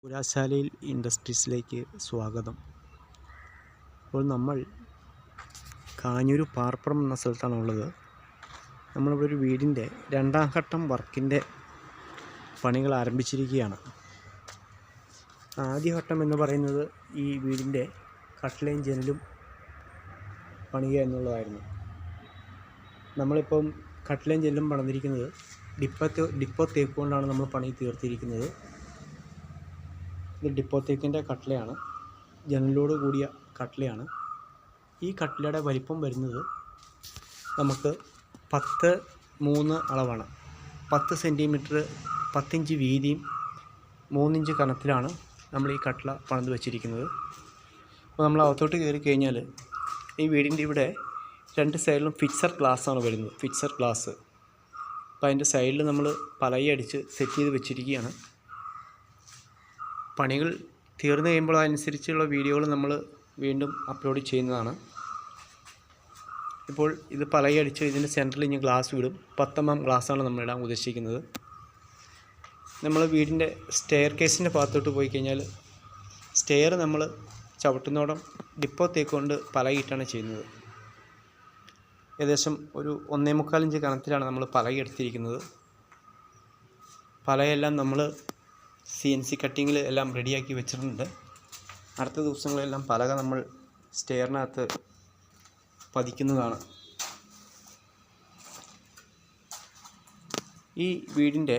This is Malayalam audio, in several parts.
പുരാശാലയിൽ ഇൻഡസ്ട്രീസിലേക്ക് സ്വാഗതം. അപ്പോൾ നമ്മൾ കാഞ്ഞൂർ പാർപ്പുറം എന്ന സ്ഥലത്താണുള്ളത്. നമ്മളിവിടെ ഒരു വീടിൻ്റെ രണ്ടാം ഘട്ടം വർക്കിൻ്റെ പണികൾ ആരംഭിച്ചിരിക്കുകയാണ്. ആദ്യഘട്ടം എന്ന് പറയുന്നത് ഈ വീടിൻ്റെ കട്ടിലയും ജനലും പണിയുക എന്നുള്ളതായിരുന്നു. നമ്മളിപ്പം കട്ടിലയും ജനലും പണിതിരിക്കുന്നത് ഡിപ്പോ തേക്ക് കൊണ്ടാണ് നമ്മൾ പണി തീർത്തിരിക്കുന്നത്. ഇത് ഡിപ്പോ തേക്കിൻ്റെ കട്ടിലയാണ്, ജനലോട് കൂടിയ കട്ടിലയാണ്. ഈ കട്ടിലയുടെ വലിപ്പം വരുന്നത് നമുക്ക് 10-3 അളവാണ്. 10 സെൻറ്റിമീറ്റർ 10 ഇഞ്ച് വീതിയും 3 ഇഞ്ച് കനത്തിലാണ് നമ്മൾ ഈ കട്ടില പണിത് വെച്ചിരിക്കുന്നത്. അപ്പോൾ നമ്മൾ അകത്തോട്ട് കയറി കഴിഞ്ഞാൽ ഈ വീടിൻ്റെ ഇവിടെ 2 സൈഡിലും ഫിക്സർ ഗ്ലാസ്സാണ് വരുന്നത്, ഫിക്സർ ഗ്ലാസ്. അപ്പോൾ അതിൻ്റെ സൈഡിൽ നമ്മൾ പലകയടിച്ച് സെറ്റ് ചെയ്ത് വെച്ചിരിക്കുകയാണ്. പണികൾ തീർന്നു കഴിയുമ്പോൾ അതനുസരിച്ചുള്ള വീഡിയോകൾ നമ്മൾ വീണ്ടും അപ്ലോഡ് ചെയ്യുന്നതാണ്. ഇപ്പോൾ ഇത് പലകയടിച്ച് ഇതിൻ്റെ സെൻറ്ററിൽ ഇനി ഗ്ലാസ് വിടും. 10 mm ഗ്ലാസ്സാണ് നമ്മൾ ഇടാൻ ഉദ്ദേശിക്കുന്നത്. നമ്മൾ വീടിൻ്റെ സ്റ്റെയർ കേസിൻ്റെ ഭാഗത്തോട്ട് പോയി കഴിഞ്ഞാൽ സ്റ്റെയർ നമ്മൾ ചവിട്ടുന്നോടം ഡിപ്പോ തേക്ക് കൊണ്ട് പലകയിട്ടാണ് ചെയ്യുന്നത്. ഏകദേശം ഒരു 1.25 ഇഞ്ച് കനത്തിലാണ് നമ്മൾ പലക എടുത്തിരിക്കുന്നത്. പലകയെല്ലാം നമ്മൾ CNC കട്ടിങ്ങിൽ എല്ലാം റെഡിയാക്കി വെച്ചിട്ടുണ്ട്. അടുത്ത ദിവസങ്ങളെല്ലാം പലക നമ്മൾ സ്റ്റെയറിനകത്ത് പതിക്കുന്നതാണ്. ഈ വീടിൻ്റെ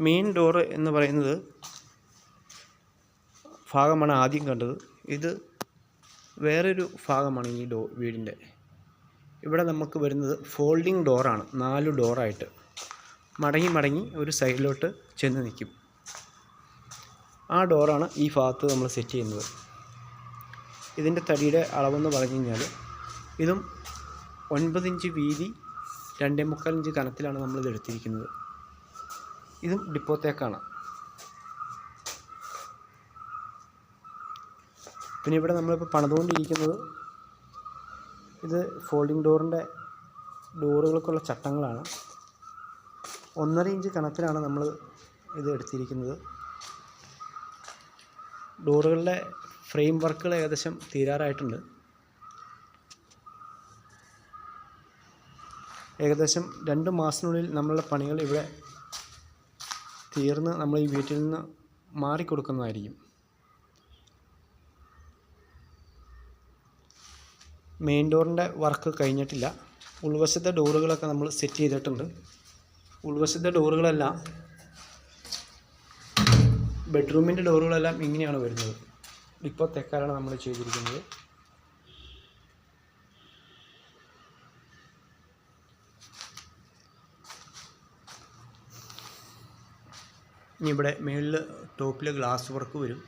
മെയിൻ ഡോറ് എന്ന് പറയുന്നത് ഭാഗമാണ് ആദ്യം കണ്ടത്. ഇത് വേറൊരു ഭാഗമാണ് ഈ വീടിൻ്റെ. ഇവിടെ നമുക്ക് വരുന്നത് ഫോൾഡിങ് ഡോറാണ്. 4 ഡോറായിട്ട് മടങ്ങി ഒരു സൈഡിലോട്ട് ചെന്ന് നിൽക്കും. ആ ഡോറാണ് ഈ ഭാഗത്ത് നമ്മൾ സെറ്റ് ചെയ്യുന്നത്. ഇതിൻ്റെ തടിയുടെ അളവെന്ന് പറഞ്ഞു കഴിഞ്ഞാൽ ഇതും 9 ഇഞ്ച് വീതി 2.25 ഇഞ്ച് കനത്തിലാണ് നമ്മളിത് എടുത്തിരിക്കുന്നത്. ഇതും ഡിപ്പോ തേക്കാണ്. പിന്നെ ഇവിടെ നമ്മളിപ്പോൾ പണിതുകൊണ്ടിരിക്കുന്നത് ഇത് ഫോൾഡിങ് ഡോറുകൾക്കുള്ള ചട്ടങ്ങളാണ്. 1.5 ഇഞ്ച് കനത്തിലാണ് നമ്മൾ ഇത് എടുത്തിരിക്കുന്നത്. ഡോറുകളുടെ ഫ്രെയിം വർക്കുകൾ ഏകദേശം തീരാറായിട്ടുണ്ട്. ഏകദേശം 2 മാസത്തിനുള്ളിൽ നമ്മളുടെ പണികൾ ഇവിടെ തീർന്ന് നമ്മൾ ഈ വീട്ടിൽ നിന്ന് മാറിക്കൊടുക്കുന്നതായിരിക്കും. മെയിൻ ഡോറിൻ്റെ വർക്ക് കഴിഞ്ഞിട്ടില്ല. ഉൾവശത്തെ ഡോറുകളൊക്കെ നമ്മൾ സെറ്റ് ചെയ്തിട്ടുണ്ട്. ഉൾവശത്തെ ഡോറുകളെല്ലാം ബെഡ്റൂമിൻ്റെ ഡോറുകളെല്ലാം ഇങ്ങനെയാണ് വരുന്നത്. ഡിപ്പോ തേക്കാലാണ് നമ്മൾ ചെയ്തിരിക്കുന്നത്. ഇനി ഇവിടെ മേളിൽ ടോപ്പിൽ ഗ്ലാസ് വർക്ക് വരും.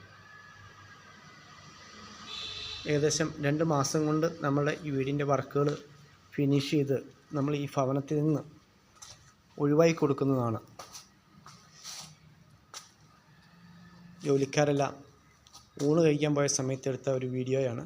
ഏകദേശം 2 മാസം കൊണ്ട് നമ്മുടെ ഈ വീടിൻ്റെ വർക്കുകൾ ഫിനിഷ് ചെയ്ത് നമ്മൾ ഈ ഭവനത്തിൽ നിന്ന് ഒഴിവായി കൊടുക്കുന്നതാണ്. ജോലിക്കാരെല്ലാം ഊണ് കഴിക്കാൻ പോയ സമയത്ത് എടുത്ത ഒരു വീഡിയോയാണ്.